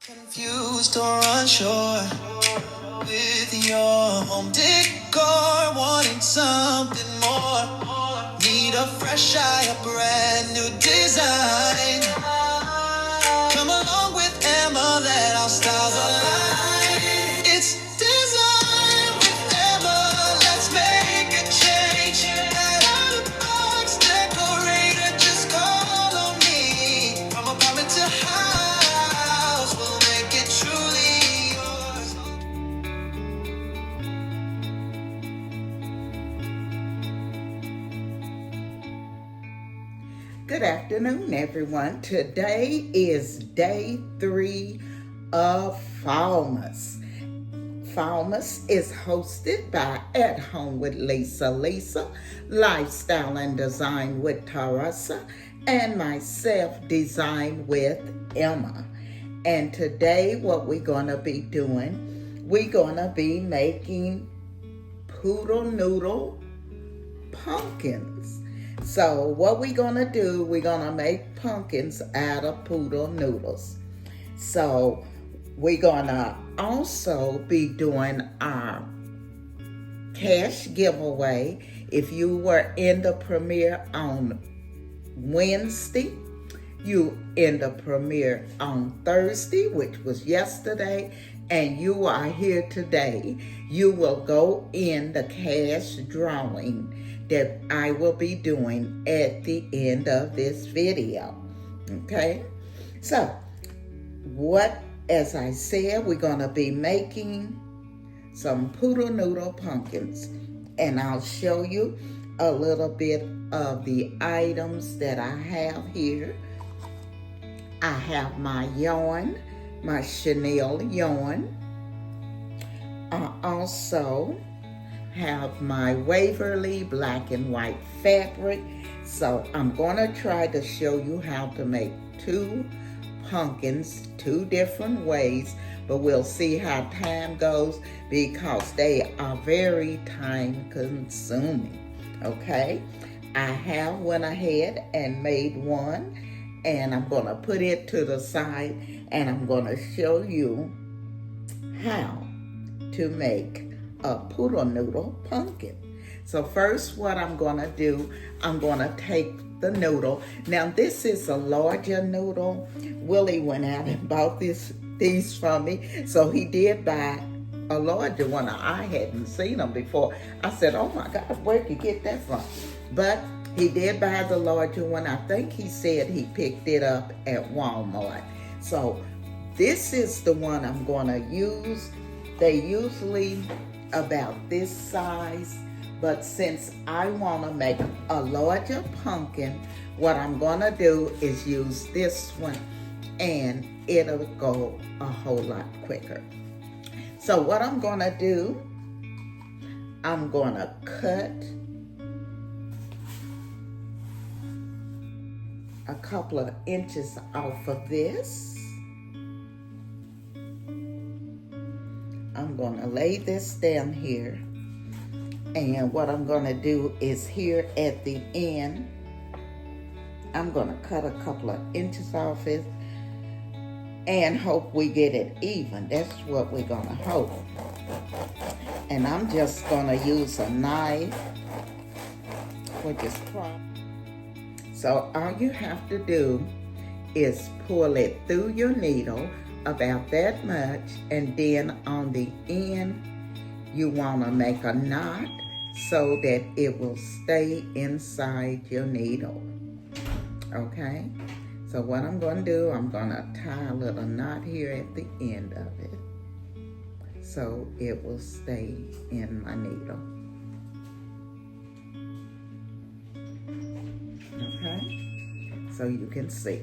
Confused or unsure with your home decor, wanting something more. Need a fresh eye, a brand new design. Come along with Emma, let our styles align. It's design with Emma, let's make a change. Out of box decorator, just call on me. From apartment to house, we'll make it truly yours. Good afternoon, everyone. Today is day 3 of Fallmas. Fallmas is hosted by At Home with Lisa, Lifestyle and Design with Tarasa, and myself, Design with Emma. And today what we're going to be doing, we're going to be making poodle noodle pumpkins. So what we're going to do, we're going to make pumpkins out of poodle noodles. So we're going to also be doing our cash giveaway. If you were in the premiere on Wednesday, you in the premiere on Thursday, which was yesterday, and you are here today, you will go in the cash drawing that I will be doing at the end of this video. Okay? So, as I said, we're going to be making some poodle noodle pumpkins. And I'll show you a little bit of the items that I have here. I have my yarn, my Chenille yarn. I also have my Waverly black and white fabric. So I'm going to try to show you how to make 2 pumpkins 2 different ways, but we'll see how time goes because they are very time consuming. Okay, I went ahead and made one, and I'm going to put it to the side, and I'm going to show you how to make a poodle noodle pumpkin. So first what I'm going to do, I'm going to take the noodle. Now this is a larger noodle. Willie went out and bought these from me. So he did buy a larger one. I hadn't seen them before. I said, oh my God, where'd you get that from? But he did buy the larger one. I think he said he picked it up at Walmart. So this is the one I'm going to use. They usually about this size, but since I want to make a larger pumpkin, what I'm going to do is use this one, and it'll go a whole lot quicker. So what I'm going to do, I'm going to cut a couple of inches off of this. I'm going to lay this down here, and what I'm going to do is here at the end, I'm going to cut a couple of inches off it and hope we get it even. That's what we're going to hope. And I'm just going to use a knife for this problem. So all you have to do is pull it through your needle about that much, and then on the end you want to make a knot so that it will stay inside your needle. Okay, so what I'm going to do, I'm going to tie a little knot here at the end of it so it will stay in my needle. Okay, so you can see.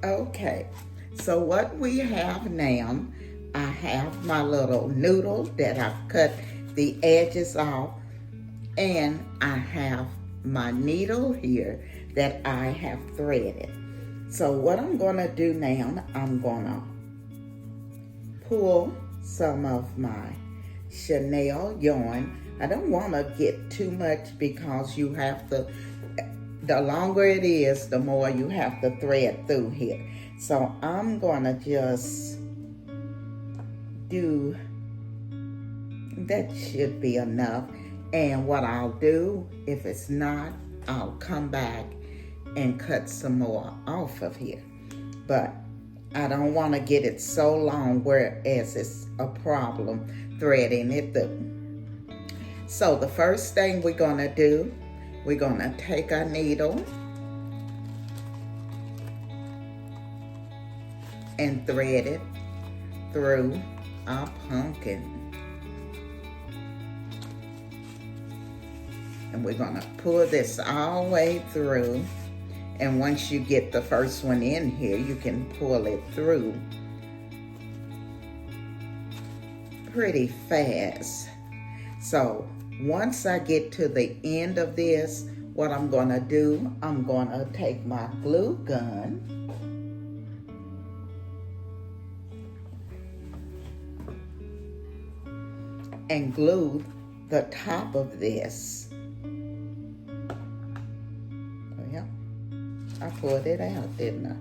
Okay, so what we have now, I have my little noodle that I've cut the edges off, and I have my needle here that I have threaded. So what I'm going to do now, I'm going to pull some of my Chenille yarn. I don't want to get too much because you have to the longer it is, the more you have to thread through here. So I'm gonna just do, that should be enough. And what I'll do, if it's not, I'll come back and cut some more off of here. But I don't want to get it so long whereas it's a problem threading it through. So the first thing we're going to do, we're going to take our needle and thread it through our pumpkin. And we're going to pull this all the way through. And once you get the first one in here, you can pull it through pretty fast. So once I get to the end of this, what I'm going to do, I'm going to take my glue gun and glue the top of this. Well, I pulled it out, didn't I?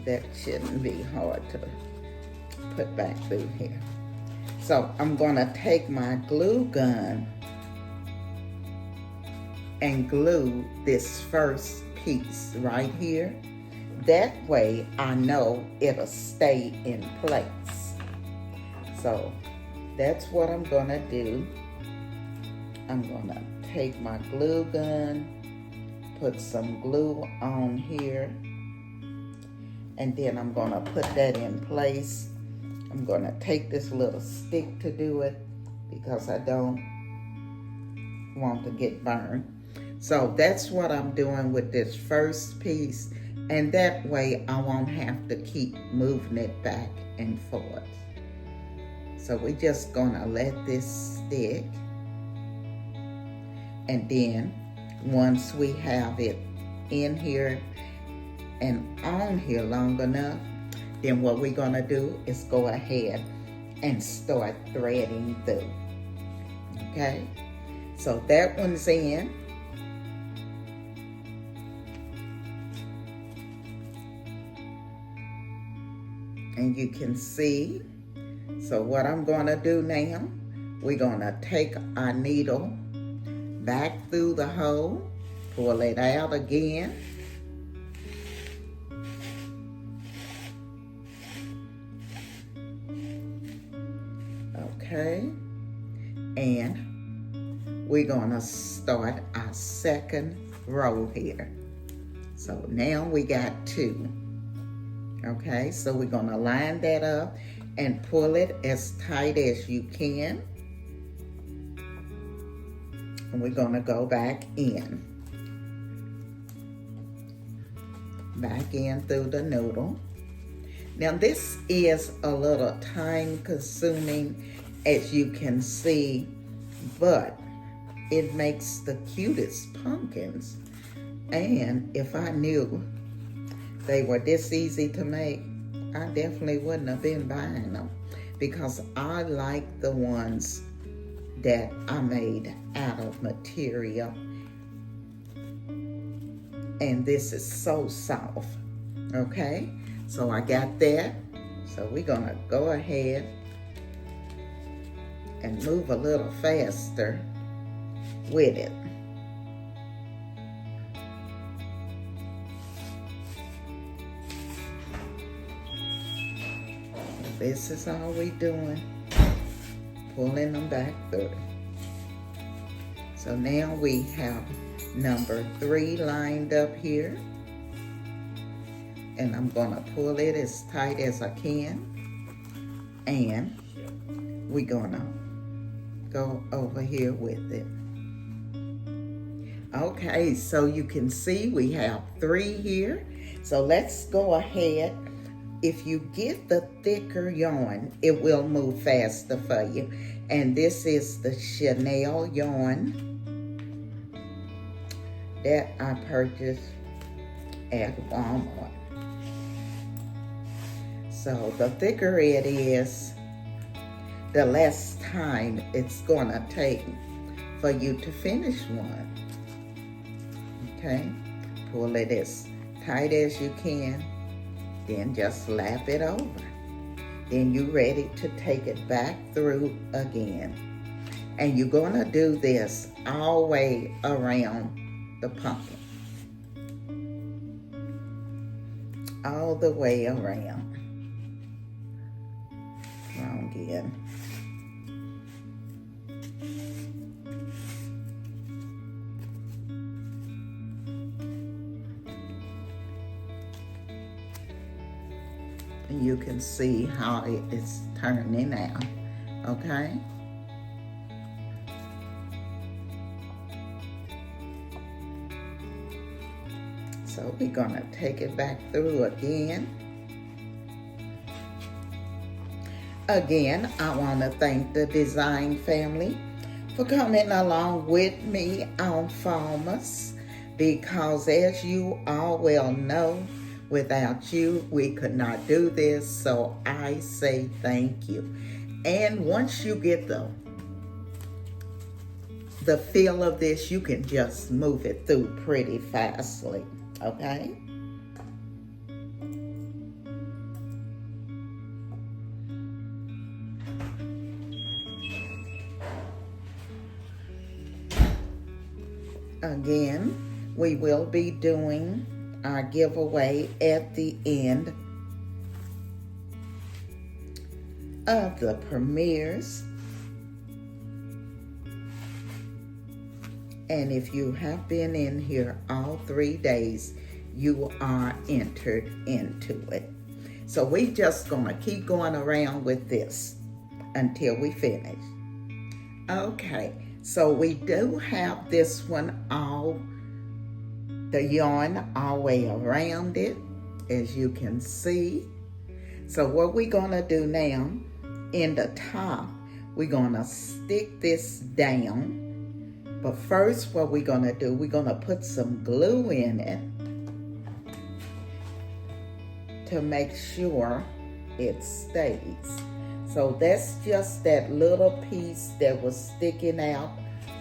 That shouldn't be hard to put back through here. So I'm gonna take my glue gun and glue this first piece right here. That way I know it'll stay in place. So that's what I'm gonna do. I'm gonna take my glue gun, put some glue on here, and then I'm gonna put that in place. I'm gonna take this little stick to do it because I don't want to get burned. So that's what I'm doing with this first piece, and that way I won't have to keep moving it back and forth. So we're just gonna let this stick, and then once we have it in here and on here long enough, then what we're gonna do is go ahead and start threading through. Okay, so that one's in. And you can see, so what I'm gonna do now, we're gonna take our needle back through the hole, pull it out again, okay, and we're gonna start our second row here. So now we got 2. Okay, so we're gonna line that up and pull it as tight as you can. And we're gonna go back in through the noodle. Now this is a little time consuming, as you can see, but it makes the cutest pumpkins. And if I knew they were this easy to make, I definitely wouldn't have been buying them, because I like the ones that I made out of material. And this is so soft, okay? So I got that. So we're gonna go ahead and move a little faster with it. This is all we doing, pulling them back through. So now we have number 3 lined up here, and I'm gonna pull it as tight as I can, and we're gonna go over here with it. Okay, so you can see we have 3 here. So let's go ahead. If you get the thicker yarn, it will move faster for you. And this is the Chenille yarn that I purchased at Walmart. So the thicker it is, the less time it's gonna take for you to finish one. Okay, pull it as tight as you can, then just lap it over. Then you're ready to take it back through again. And you're gonna do this all the way around the pumpkin. All the way around. Wrong again. And you can see how it is turning out, okay? So we're gonna take it back through again. Again, I wanna thank the design family for coming along with me on Farmers, because as you all well know, without you, we could not do this, so I say thank you. And once you get the feel of this, you can just move it through pretty fastly, okay? Again, we will be doing our giveaway at the end of the premieres. And if you have been in here all 3 days, you are entered into it. So we just gonna keep going around with this until we finish. Okay, so we do have this one all, the yarn all the way around it, as you can see. So what we're gonna do now, in the top, we're gonna stick this down. But first, what we're gonna do, we're gonna put some glue in it to make sure it stays. So that's just that little piece that was sticking out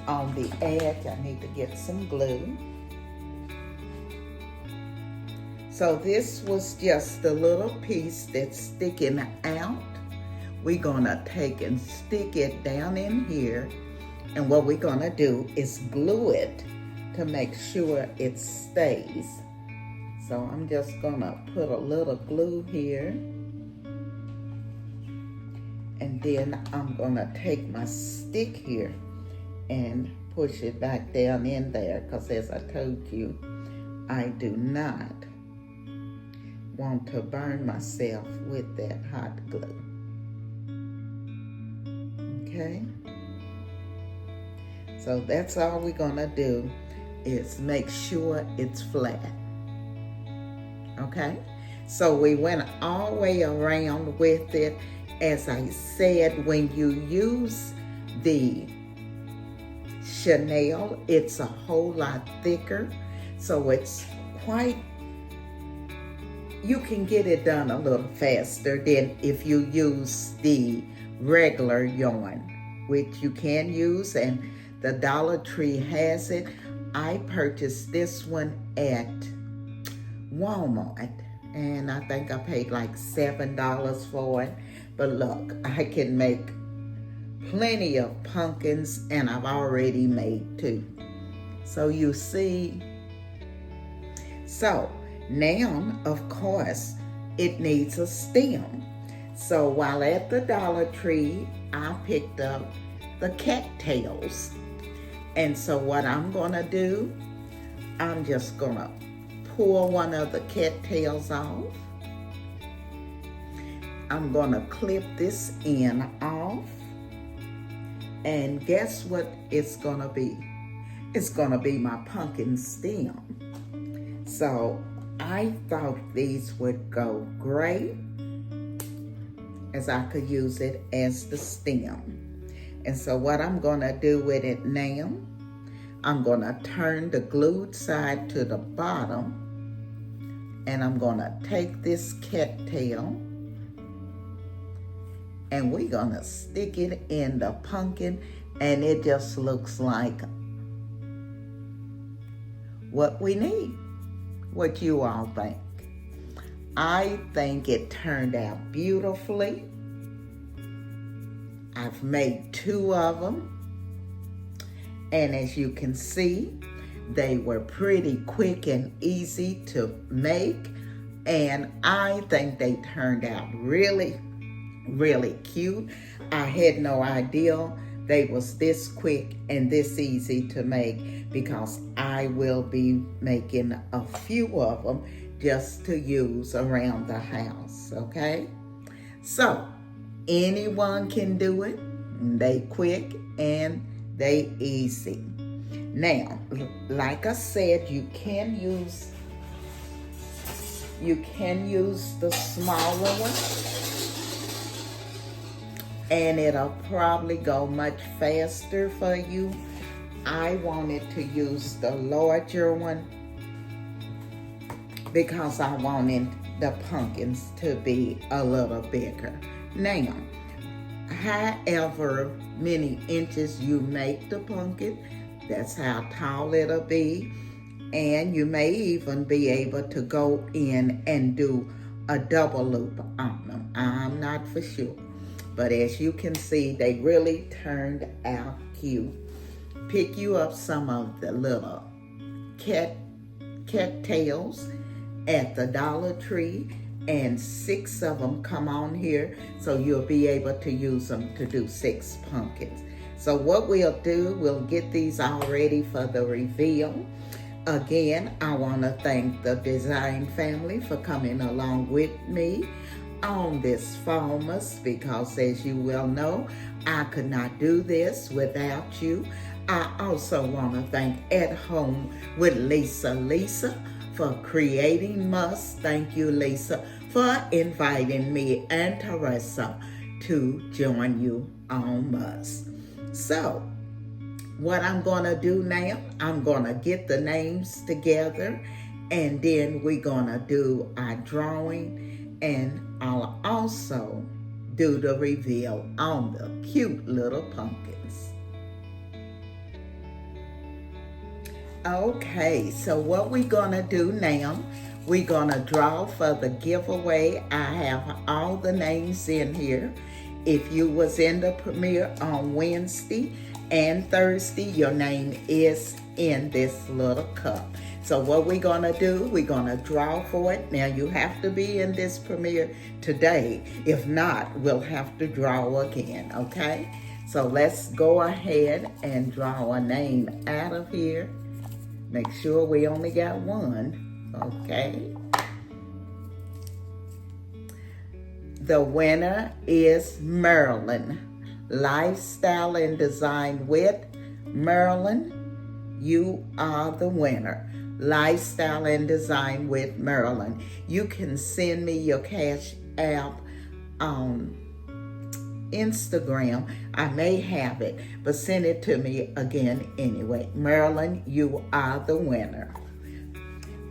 on the edge. I need to get some glue. So this was just the little piece that's sticking out. We're gonna take and stick it down in here. And what we're gonna do is glue it to make sure it stays. So I'm just gonna put a little glue here. And then I'm gonna take my stick here and push it back down in there, because as I told you, I do not want to burn myself with that hot glue. Okay? So that's all we're gonna do, is make sure it's flat. Okay? So we went all the way around with it. As I said, when you use the Chenille, it's a whole lot thicker. So it's quite, you can get it done a little faster than if you use the regular yarn, which you can use, and the Dollar Tree has it. I purchased this one at Walmart, and I think I paid like $7 for it. But look, I can make plenty of pumpkins, and I've already made 2. So you see, so now, of course, it needs a stem. So while at the Dollar Tree, I picked up the cattails. And so what I'm gonna do, I'm just gonna pull one of the cattails off. I'm gonna clip this end off. And guess what it's gonna be? It's gonna be my pumpkin stem. So I thought these would go great, as I could use it as the stem. And so what I'm gonna do with it now, I'm gonna turn the glued side to the bottom, and I'm gonna take this cattail, and we're gonna stick it in the pumpkin, and it just looks like what we need. What you all think? I think it turned out beautifully. I've made 2 of them. And as you can see, they were pretty quick and easy to make. And I think they turned out really, really cute. I had no idea they was this quick and this easy to make, because I will be making a few of them just to use around the house, okay? So, anyone can do it. They quick and they easy. Now, like I said, you can use the smaller one, and it'll probably go much faster for you. I wanted to use the larger one because I wanted the pumpkins to be a little bigger. Now, however many inches you make the pumpkin, that's how tall it'll be. And you may even be able to go in and do a double loop on them. I'm not for sure. But as you can see, they really turned out cute. Pick you up some of the little cattails at the Dollar Tree, and 6 of them come on here, so you'll be able to use them to do 6 pumpkins. So what we'll do, we'll get these all ready for the reveal. Again, I want to thank the design family for coming along with me on this Fallmas, because as you well know, I could not do this without you. I also want to thank At Home with Lisa for creating Must. Thank you, Lisa, for inviting me and Teresa to join you on Must. So, what I'm going to do now, I'm going to get the names together, and then we're going to do our drawing, and I'll also do the reveal on the cute little pumpkins. Okay, so what we're going to do now, we're going to draw for the giveaway. I have all the names in here. If you was in the premiere on Wednesday and Thursday, your name is in this little cup. So what we're going to do, we're going to draw for it. Now, you have to be in this premiere today. If not, we'll have to draw again, okay? So let's go ahead and draw a name out of here. Make sure we only got one, okay? The winner is Marilyn. Lifestyle and Design with Marilyn. You are the winner. Lifestyle and Design with Marilyn. You can send me your Cash App on Instagram. I may have it, but send it to me again anyway. Marilyn, you are the winner.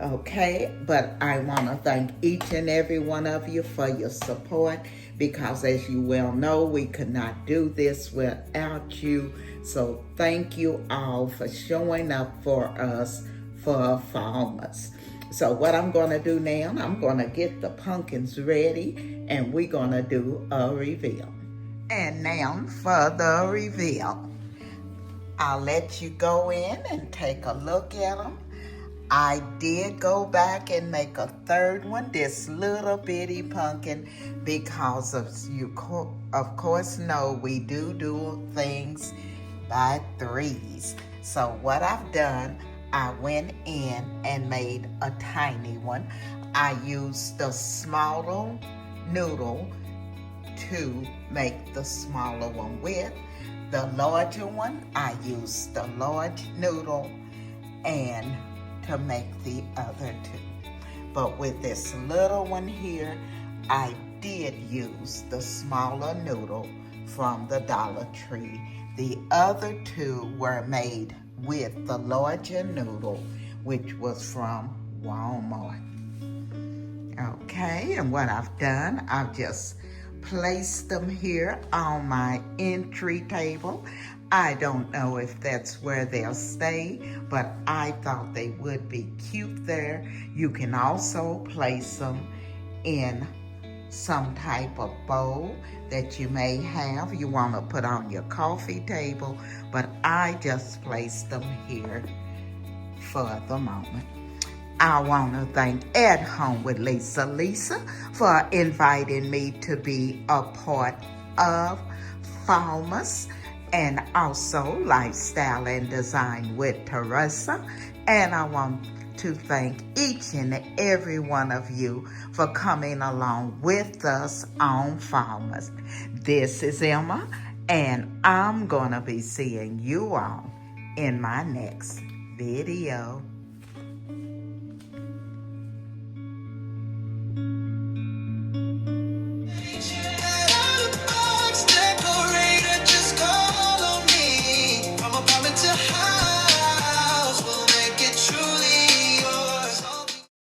Okay, but I want to thank each and every one of you for your support, because as you well know, we could not do this without you. So thank you all for showing up for us for Fallmas. So what I'm going to do now, I'm going to get the pumpkins ready, and we're going to do a reveal. And now for the reveal. I'll let you go in and take a look at them. I did go back and make a third one, this little bitty pumpkin, because you of course know we do things by 3s. So what I've done, I went in and made a tiny one. I used the smaller noodle to make the smaller one with. The larger one, I used the large noodle and to make the other 2. But with this little one here, I did use the smaller noodle from the Dollar Tree. The other 2 were made with the larger noodle, which was from Walmart. Okay, and what I've done, I've just placed them here on my entry table. I don't know if that's where they'll stay, but I thought they would be cute there. You can also place them in some type of bowl that you may have you want to put on your coffee table, but I just placed them here for the moment. I want to thank At Home with Lisa for inviting me to be a part of Falmouth, and also Lifestyle and Design with Teresa. And I want to thank each and every one of you for coming along with us on Falmouth. This is Emma, and I'm going to be seeing you all in my next video.